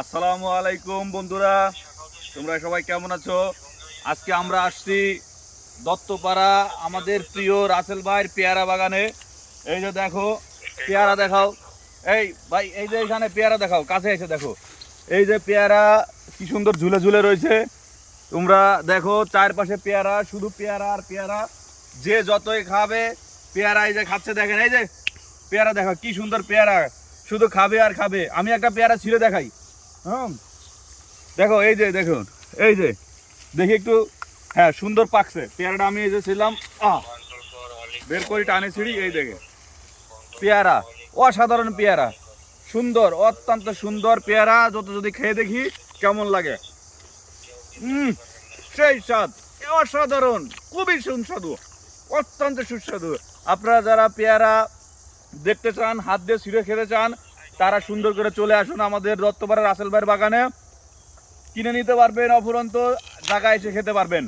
আসসালামু আলাইকুম বন্ধুরা, তোমরা সবাই কেমন আছো? আজকে আমরা আসছি দত্তপাড়া আমাদের প্রিয় রাসেল ভাইয়ের পেয়ারা বাগানে। এই যে দেখো পেয়ারা দেখাও, এই ভাই এই যে এখানে পেয়ারা দেখাও, কাছে এসে দেখো। এই যে পেয়ারা কি সুন্দর ঝুলে ঝুলে রয়েছে, তোমরা দেখো চারপাশে পেয়ারা, শুধু পেয়ারা আর পেয়ারা। যে যতই খাবে পেয়ারা, এই যে খাচ্ছে দেখেন, এই যে পেয়ারা দেখো কি সুন্দর পেয়ারা, শুধু খাবে আর খাবে। আমি একটা পেয়ারা ছিঁড়ে দেখাই। হুম, দেখো এই যে দেখুন, এই যে দেখি একটু, হ্যাঁ সুন্দর পাকছে পেয়ারাটা। আমি এই যে ছিলাম বের করি টানে ছিঁড়ি, এই দেখে পেয়ারা, অসাধারণ পেয়ারা, সুন্দর, অত্যন্ত সুন্দর পেয়ারা। যত যদি খেয়ে দেখি কেমন লাগে। সেই স্বাদ, অসাধারণ, খুবই সুস্বাদু, অত্যন্ত সুস্বাদু। আপনারা যারা পেয়ারা দেখতে চান, হাত দিয়ে ছিঁড়ে খেতে চান, তারা সুন্দর করে চলে আসুন আমাদের দত্তপাড়া রাসেল ভাইয়ের বাগানে, কিনে নিতে পারবেন, অফুরন্ত জায়গায় এসে খেতে পারবেন।